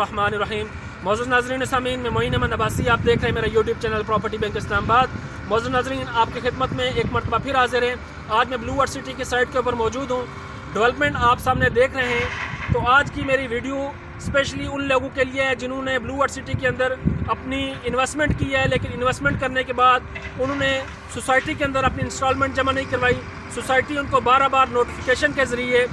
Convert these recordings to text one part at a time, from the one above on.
बिस्मिल्लाहिर्रहमानिर्रहीम। मौजूद नाज़रीन सामीन में मोइन अहमद अब्बासी, आप देख रहे हैं मेरा YouTube channel property bank Islamabad. मौजूद नाज़रीन आपकी खिदमत में एक मरतबा फिर हाजिर है। आज मैं ब्लू वर्ल्ड सिटी की साइट के ऊपर मौजूद हूँ। डेवलपमेंट आप सामने देख रहे हैं। तो आज की मेरी वीडियो स्पेशली उन लोगों के लिए है जिन्होंने ब्लू वर्ल्ड सिटी के अंदर अपनी इन्वेस्टमेंट की है, लेकिन इन्वेस्टमेंट करने के बाद उन्होंने सोसाइटी के अंदर अपनी इंस्टॉलमेंट जमा नहीं करवाई। सोसाइटी उनको बार नोटिफिकेशन के ज़रिए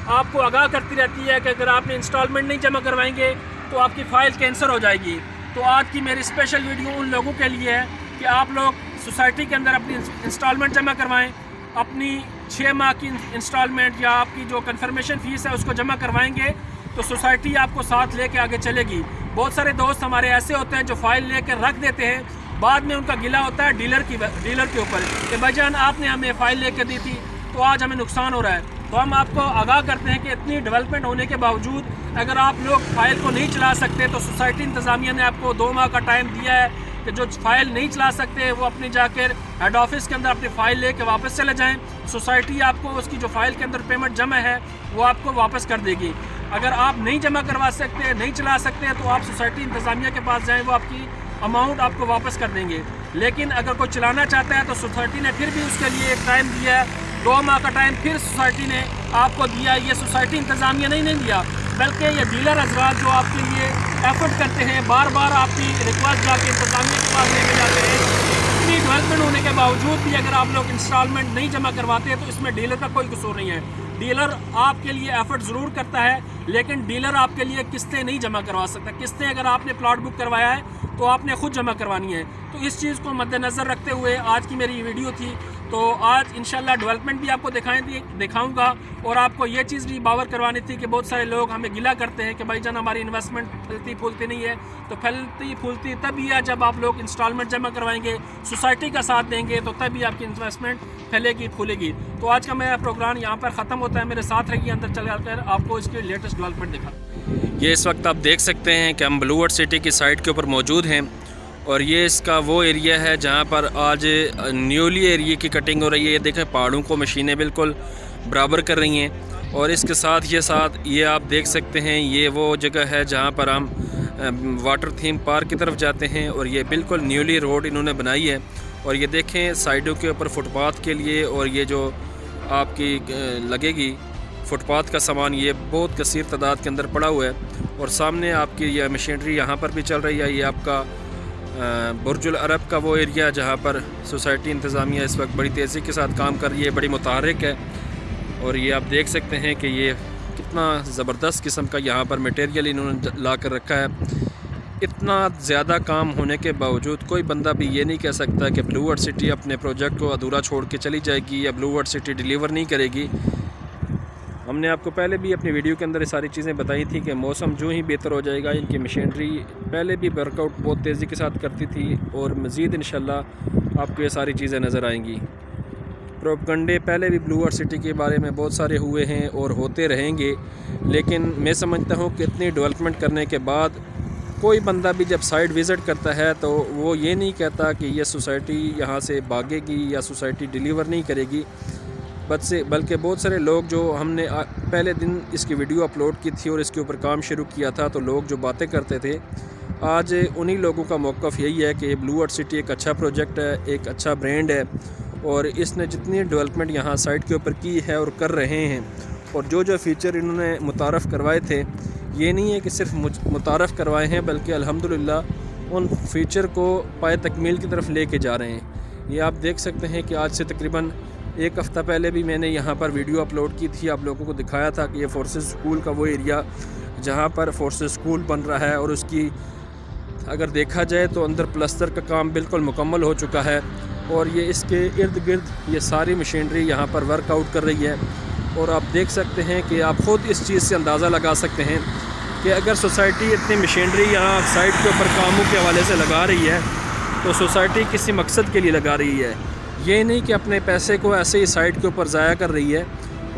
आपको आगाह करती रहती है कि अगर आपने इंस्टॉलमेंट नहीं जमा करवाएंगे तो आपकी फ़ाइल कैंसिल हो जाएगी। तो आज की मेरी स्पेशल वीडियो उन लोगों के लिए है कि आप लोग सोसाइटी के अंदर अपनी इंस्टॉलमेंट जमा करवाएं। अपनी 6 माह की इंस्टॉलमेंट या आपकी जो कन्फर्मेशन फ़ीस है उसको जमा करवाएंगे तो सोसाइटी आपको साथ लेके आगे चलेगी। बहुत सारे दोस्त हमारे ऐसे होते हैं जो फ़ाइल लेकर रख देते हैं, बाद में उनका गिला होता है डीलर के ऊपर कि भाईजान आपने हमें फ़ाइल लेकर दी थी तो आज हमें नुकसान हो रहा है। तो हम आपको आगाह करते हैं कि इतनी डेवलपमेंट होने के बावजूद अगर आप लोग फ़ाइल को नहीं चला सकते तो सोसाइटी इंतज़ामिया ने आपको 2 माह का टाइम दिया है कि जो फ़ाइल नहीं चला सकते वो अपनी जाकर हेड ऑफिस के अंदर अपनी फ़ाइल लेके वापस चले जाएं। सोसाइटी आपको उसकी जो फ़ाइल के अंदर पेमेंट जमा है वो आपको वापस कर देगी। अगर आप नहीं जमा करवा सकते, नहीं चला सकते तो आप सोसाइटी इंतज़ामिया के पास जाएँ, वो आपकी अमाउंट आपको वापस कर देंगे। लेकिन अगर कोई चलाना चाहता है तो सोसाइटी ने फिर भी उसके लिए एक टाइम दिया है, 2 माह का टाइम फिर सोसाइटी ने आपको दिया। ये सोसाइटी इंतज़ामिया नहीं दिया, बल्कि ये डीलर हज़रात जो आपके लिए एफर्ट करते हैं, बार आपकी रिक्वेस्ट जाके इंतज़ामिया के पास लेके जाते हैं। इतनी डेवलपमेंट होने के बावजूद भी अगर आप लोग इंस्टॉलमेंट नहीं जमा करवाते तो इसमें डीलर का कोई कसूर नहीं है। डीलर आपके लिए एफर्ट ज़रूर करता है, लेकिन डीलर आपके लिए किस्तें नहीं जमा करवा सकता। किस्तें अगर आपने प्लॉट बुक करवाया है तो आपने खुद जमा करवानी है। तो इस चीज़ को मद्देनज़र रखते हुए आज की मेरी वीडियो थी। तो आज इंशाल्लाह डेवलपमेंट भी आपको दिखाऊंगा और आपको ये चीज़ भी बावर करवानी थी कि बहुत सारे लोग हमें गिला करते हैं कि भाईजान हमारी इन्वेस्टमेंट फलती फूलती नहीं है। तो फलती फूलती तभी है जब आप लोग इंस्टॉलमेंट जमा करवाएंगे, सोसाइटी का साथ देंगे, तो तभी आपकी इन्वेस्टमेंट फैलेगी फूलेगी। तो आज का मेरा प्रोग्राम यहाँ पर ख़त्म होता है। मेरे साथ रहिए, अंदर चल कर आपको इसकी लेटेस्ट डेवलपमेंट दिखा। ये इस वक्त आप देख सकते हैं कि हम ब्लू वर्ल्ड सिटी की साइट के ऊपर मौजूद हैं और ये इसका वो एरिया है जहाँ पर आज न्यूली एरिया की कटिंग हो रही है। ये देखें, पहाड़ों को मशीनें बिल्कुल बराबर कर रही हैं और इसके साथ ये आप देख सकते हैं ये वो जगह है जहाँ पर हम वाटर थीम पार्क की तरफ जाते हैं और ये बिल्कुल न्यूली रोड इन्होंने बनाई है। और ये देखें साइडों के ऊपर फुटपाथ के लिए और ये जो आपकी लगेगी फुटपाथ का सामान ये बहुत कसीर तादाद के अंदर पड़ा हुआ है। और सामने आपकी ये मशीनरी यहाँ पर भी चल रही है। ये आपका बुर्जुल अरब का वो एरिया जहाँ पर सोसाइटी इंतज़ामिया इस वक्त बड़ी तेज़ी के साथ काम कर रही है, बड़ी मुतहर्रिक है। और ये आप देख सकते हैं कि ये कितना ज़बरदस्त किस्म का यहाँ पर मटेरियल इन्होंने ला कर रखा है। इतना ज़्यादा काम होने के बावजूद कोई बंदा भी ये नहीं कह सकता कि ब्लू वर्ल्ड सिटी अपने प्रोजेक्ट को अधूरा छोड़ के चली जाएगी या ब्लू वर्ल्ड सिटी डिलीवर नहीं करेगी। हमने आपको पहले भी अपनी वीडियो के अंदर ये सारी चीज़ें बताई थी कि मौसम जो ही बेहतर हो जाएगा, इनकी मशीनरी पहले भी वर्कआउट बहुत तेज़ी के साथ करती थी और मज़ीद इंशाल्लाह आपको ये सारी चीज़ें नज़र आएंगी। प्रोपगंडे पहले भी ब्लू वर्ल्ड सिटी के बारे में बहुत सारे हुए हैं और होते रहेंगे, लेकिन मैं समझता हूँ कि इतनी डेवलपमेंट करने के बाद कोई बंदा भी जब साइट विज़िट करता है तो वो ये नहीं कहता कि ये सोसाइटी यहाँ से भागेगी या सोसाइटी डिलीवर नहीं करेगी। बल्कि बहुत सारे लोग जो हमने पहले दिन इसकी वीडियो अपलोड की थी और इसके ऊपर काम शुरू किया था, तो लोग जो बातें करते थे, आज उन्हीं लोगों का मौक़िफ़ यही है कि ब्लू वर्ल्ड सिटी एक अच्छा प्रोजेक्ट है, एक अच्छा ब्रांड है और इसने जितनी डेवलपमेंट यहाँ साइट के ऊपर की है और कर रहे हैं और जो फीचर इन्होंने मुतारफ़ करवाए थे, ये नहीं है कि सिर्फ मुतारफ़ करवाए हैं बल्कि अल्हम्दुलिल्लाह उन फ़ीचर को पाए तकमील की तरफ लेके जा रहे हैं। ये आप देख सकते हैं कि आज से तकरीबन 1 हफ़्ता पहले भी मैंने यहाँ पर वीडियो अपलोड की थी, आप लोगों को दिखाया था कि ये फोर्सेस स्कूल का वो एरिया जहाँ पर फोर्सेस स्कूल बन रहा है और उसकी अगर देखा जाए तो अंदर प्लस्तर का काम बिल्कुल मुकम्मल हो चुका है और ये इसके इर्द गिर्द ये सारी मशीनरी यहाँ पर वर्कआउट कर रही है। और आप देख सकते हैं कि आप ख़ुद इस चीज़ से अंदाज़ा लगा सकते हैं कि अगर सोसाइटी इतनी मशीनरी यहाँ साइट के ऊपर कामों के हवाले से लगा रही है तो सोसाइटी किसी मकसद के लिए लगा रही है। ये नहीं कि अपने पैसे को ऐसे ही साइट के ऊपर ज़ाया कर रही है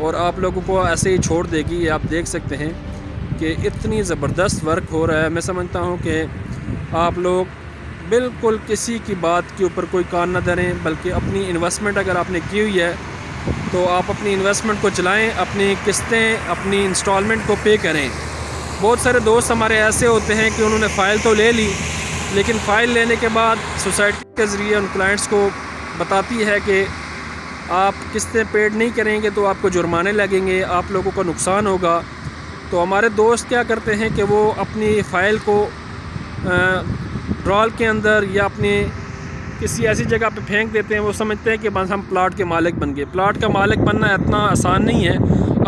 और आप लोगों को ऐसे ही छोड़ देगी। ये आप देख सकते हैं कि इतनी ज़बरदस्त वर्क हो रहा है। मैं समझता हूँ कि आप लोग बिल्कुल किसी की बात के ऊपर कोई कान न धरें, बल्कि अपनी इन्वेस्टमेंट अगर आपने की हुई है तो आप अपनी इन्वेस्टमेंट को चलाएं, अपनी किस्तें अपनी इंस्टॉलमेंट को पे करें। بہت سارے دوست ہمارے ایسے ہوتے ہیں کہ انہوں نے فائل تو لے لی، لیکن فائل لینے کے بعد سوسائٹی کے ذریعے ان کلائنٹس کو بتاتی ہے کہ آپ قسطیں پیڈ نہیں کریں گے تو آپ کو جرمانے لگیں گے، آپ لوگوں کو نقصان ہوگا۔ تو ہمارے دوست کیا کرتے ہیں کہ وہ اپنی فائل کو ڈرال کے اندر یا اپنے کسی ایسی جگہ پہ پھینک دیتے ہیں۔ وہ سمجھتے ہیں کہ بس ہم پلاٹ کے مالک بن گئے۔ پلاٹ کا مالک بننا اتنا آسان نہیں ہے۔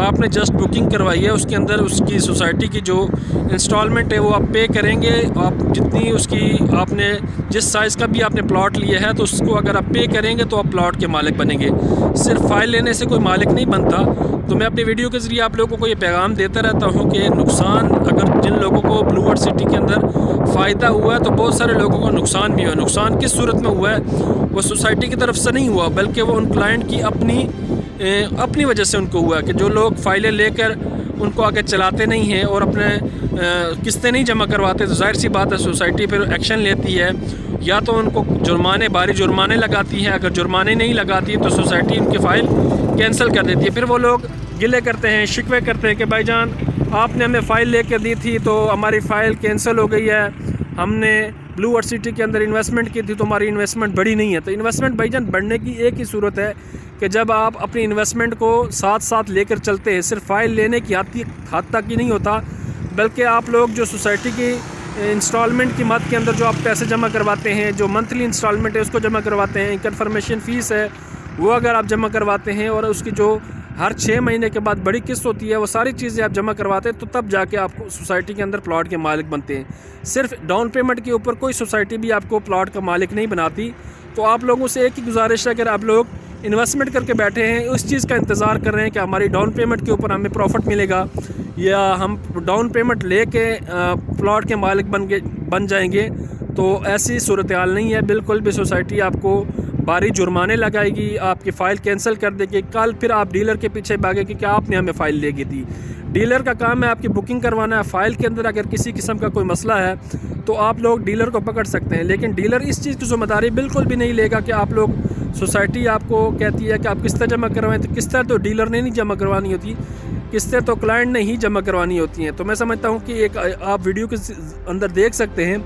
آپ نے جسٹ بکنگ کروائی ہے، اس کے اندر اس کی سوسائٹی کی جو انسٹالمنٹ ہے وہ آپ پے کریں گے۔ آپ جتنی اس کی آپ نے جس سائز کا بھی آپ نے پلاٹ لیا ہے تو اس کو اگر آپ پے کریں گے تو آپ پلاٹ کے مالک بنیں گے۔ صرف فائل لینے سے کوئی مالک نہیں بنتا۔ تو میں اپنی ویڈیو کے ذریعے آپ لوگوں کو یہ پیغام دیتا رہتا ہوں کہ نقصان اگر جن لوگوں کو بلو ورڈ سٹی کے اندر فائدہ ہوا ہے تو بہت سارے لوگوں کو نقصان بھی ہوا۔ نقصان کس صورت میں ہوا ہے؟ وہ سوسائٹی کی طرف سے نہیں ہوا، بلکہ وہ ان کلائنٹ کی اپنی وجہ سے ان کو ہوا کہ جو لوگ فائلیں لے کر ان کو آگے چلاتے نہیں ہیں اور اپنے قسطیں نہیں جمع کرواتے، تو ظاہر سی بات ہے سوسائٹی پھر ایکشن لیتی ہے، یا تو ان کو بھاری جرمانے لگاتی ہے۔ اگر جرمانے نہیں لگاتی تو سوسائٹی ان کی فائل کینسل کر دیتی ہے۔ پھر وہ لوگ گلے کرتے ہیں، شکوے کرتے ہیں کہ بھائی جان آپ نے ہمیں فائل لے کے دی تھی تو ہماری فائل کینسل ہو گئی ہے، ہم نے بلو ورڈ سٹی کے اندر انویسٹمنٹ کی تھی تو ہماری انویسٹمنٹ بڑی نہیں ہے۔ تو انویسٹمنٹ بھائی جان بڑھنے کی ایک ہی صورت ہے کہ جب آپ اپنی انویسٹمنٹ کو ساتھ ساتھ لے کر چلتے ہیں۔ صرف فائل لینے کی حد تک ہی نہیں ہوتا، بلکہ آپ لوگ جو سوسائٹی کی انسٹالمنٹ کی مد کے اندر جو آپ پیسے جمع کرواتے ہیں، جو منتھلی انسٹالمنٹ ہے اس کو جمع کرواتے ہیں، کنفرمیشن فیس ہے وہ اگر آپ جمع کرواتے ہیں، اور اس کی جو ہر 6 مہینے کے بعد بڑی قسط ہوتی ہے، وہ ساری چیزیں آپ جمع کرواتے ہیں، تو تب جا کے آپ کو سوسائٹی کے اندر پلاٹ کے مالک بنتے ہیں۔ صرف ڈاؤن پیمنٹ کے اوپر کوئی سوسائٹی بھی آپ کو پلاٹ کا مالک نہیں بناتی۔ تو آپ لوگوں سے ایک ہی گزارش ہے، اگر آپ لوگ انویسٹمنٹ کر کے بیٹھے ہیں، اس چیز کا انتظار کر رہے ہیں کہ ہماری ڈاؤن پیمنٹ کے اوپر ہمیں پروفٹ ملے گا یا ہم ڈاؤن پیمنٹ لے کے پلاٹ کے مالک بن جائیں گے، تو ایسی صورتحال نہیں ہے۔ بالکل بھی سوسائٹی آپ کو بھاری جرمانے لگائے گی، آپ کی فائل کینسل کر دے گی۔ کل پھر آپ ڈیلر کے پیچھے بھاگے کہ کیا آپ نے ہمیں فائل لے گی تھی۔ ڈیلر کا کام ہے آپ کی بکنگ کروانا ہے۔ فائل کے اندر اگر کسی قسم کا کوئی مسئلہ ہے تو آپ لوگ ڈیلر کو پکڑ سکتے ہیں، لیکن ڈیلر اس چیز کی ذمہ داری بالکل بھی نہیں لے گا کہ آپ لوگ سوسائٹی آپ کو کہتی ہے کہ آپ قسطیں جمع کروائیں، تو قسطیں تو ڈیلر نے نہیں جمع کروانی ہوتی، قسطیں تو کلائنٹ نے ہی جمع کروانی ہوتی ہیں۔ تو میں سمجھتا ہوں کہ ایک آپ ویڈیو کے اندر دیکھ سکتے ہیں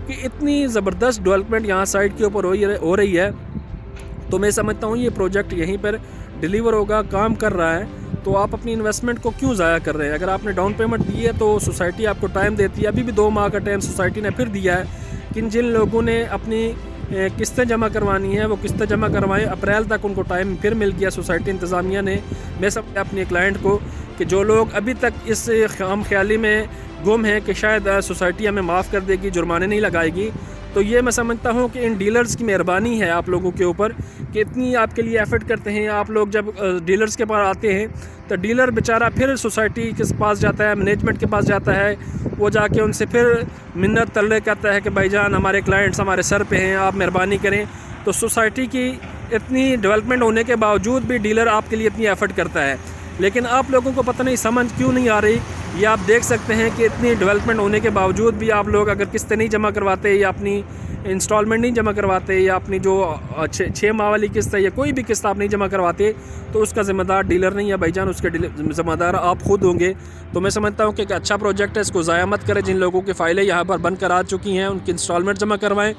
کہ اتنی زبردست ڈیولپمنٹ یہاں سائٹ کے اوپر ہو رہی ہے۔ تو میں سمجھتا ہوں یہ پروجیکٹ یہیں پر ڈیلیور ہوگا، کام کر رہا ہے، تو آپ اپنی انویسٹمنٹ کو کیوں ضائع کر رہے ہیں؟ اگر آپ نے ڈاؤن پیمنٹ دی ہے تو سوسائٹی آپ کو ٹائم دیتی ہے، ابھی بھی 2 ماہ کا ٹائم سوسائٹی نے پھر دیا ہے کہ جن لوگوں نے اپنی قسطیں جمع کروانی ہیں وہ قسطیں جمع کروائیں۔ اپریل تک ان کو ٹائم پھر مل گیا سوسائٹی انتظامیہ نے۔ میں سمجھتا اپنے کلائنٹ کو کہ جو لوگ ابھی تک اس خام خیالی میں گم ہیں کہ شاید سوسائٹی ہمیں معاف کر دے گی، جرمانے نہیں لگائے گی، تو یہ میں سمجھتا ہوں کہ ان ڈیلرز کی مہربانی ہے آپ لوگوں کے اوپر کہ اتنی آپ کے لیے ایفرٹ کرتے ہیں۔ آپ لوگ جب ڈیلرز کے پاس آتے ہیں تو ڈیلر بیچارہ پھر سوسائٹی کے پاس جاتا ہے، مینجمنٹ کے پاس جاتا ہے، وہ جا کے ان سے پھر منت تلے کرتا ہے کہ بھائی جان ہمارے کلائنٹس ہمارے سر پہ ہیں، آپ مہربانی کریں۔ تو سوسائٹی کی اتنی ڈیولپمنٹ ہونے کے باوجود بھی ڈیلر آپ کے لیے اتنی ایفرٹ کرتا ہے، لیکن آپ لوگوں کو پتہ نہیں سمجھ کیوں نہیں آ رہی۔ یہ آپ دیکھ سکتے ہیں کہ اتنی ڈیولپمنٹ ہونے کے باوجود بھی آپ لوگ اگر قسطیں نہیں جمع کرواتے یا اپنی انسٹالمنٹ نہیں جمع کرواتے یا اپنی جو 6 ماہ والی قسط ہے یا کوئی بھی قسط آپ نہیں جمع کرواتے، تو اس کا ذمہ دار ڈیلر نہیں ہے بھائی جان، اس کے ذمہ دار آپ خود ہوں گے۔ تو میں سمجھتا ہوں کہ ایک اچھا پروجیکٹ ہے، اس کو ضائع مت کریں۔ جن لوگوں کی فائلیں یہاں پر بن کر آ چکی ہیں ان کی انسٹالمنٹ جمع کروائیں،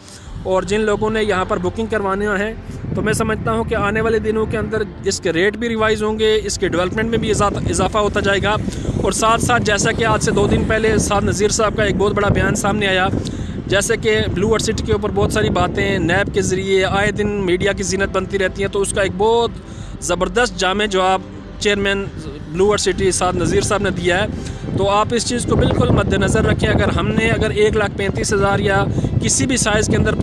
اور جن لوگوں نے یہاں پر بکنگ کروانا ہے تو میں سمجھتا ہوں کہ آنے والے دنوں کے اندر اس کے ریٹ بھی ریوائز ہوں گے، اس کے ڈیولپمنٹ میں بھی اضافہ ہوتا جائے گا، اور ساتھ ساتھ جیسا کہ آج سے 2 دن پہلے سعد نذیر صاحب کا ایک بہت بڑا بیان سامنے آیا، جیسے کہ بلو ورڈ سٹی کے اوپر بہت ساری باتیں نیب کے ذریعے آئے دن میڈیا کی زینت بنتی رہتی ہیں، تو اس کا ایک بہت زبردست جامع جواب چیئرمین بلو ورڈ سٹی سعد نذیر صاحب نے دیا ہے۔ تو آپ اس چیز کو بالکل مد نظر رکھیں۔ اگر ہم نے 1,35,000 یا کسی بھی سائز کے اندر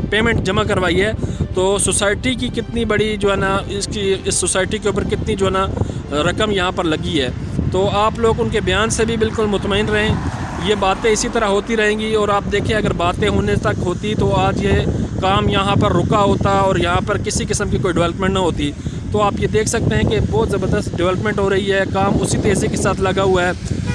پیمنٹ جمع کروائی ہے تو سوسائٹی کی کتنی بڑی جو ہے نا اس سوسائٹی کے اوپر کتنی جو ہے نا رقم یہاں پر لگی ہے، تو آپ لوگ ان کے بیان سے بھی بالکل مطمئن رہیں۔ یہ باتیں اسی طرح ہوتی رہیں گی، اور آپ دیکھیں اگر باتیں ہونے تک ہوتی تو آج یہ کام یہاں پر رکا ہوتا اور یہاں پر کسی قسم کی کوئی ڈیولپمنٹ نہ ہوتی۔ تو آپ یہ دیکھ سکتے ہیں کہ بہت زبردست ڈیولپمنٹ ہو رہی ہے، کام اسی تیزی کے ساتھ لگا ہوا ہے۔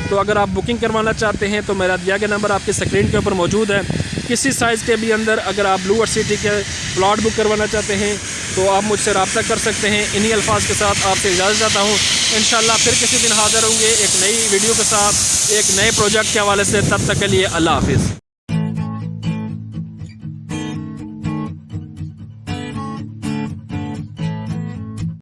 تو اگر آپ بکنگ کروانا چاہتے ہیں تو میرا دیا گیا نمبر آپ کے اسکرین کے اوپر موجود ہے۔ کسی سائز کے بھی اندر اگر آپ بلو ورڈ سٹی کے پلاٹ بک کروانا چاہتے ہیں تو آپ مجھ سے رابطہ کر سکتے ہیں۔ انہی الفاظ کے ساتھ آپ سے اجازت چاہتا ہوں، انشاءاللہ پھر کسی دن حاضر ہوں گے ایک نئی ویڈیو کے ساتھ۔ ایک نئے پروجیکٹ کے حوالے سے. تب تک کے لیے اللہ حافظ.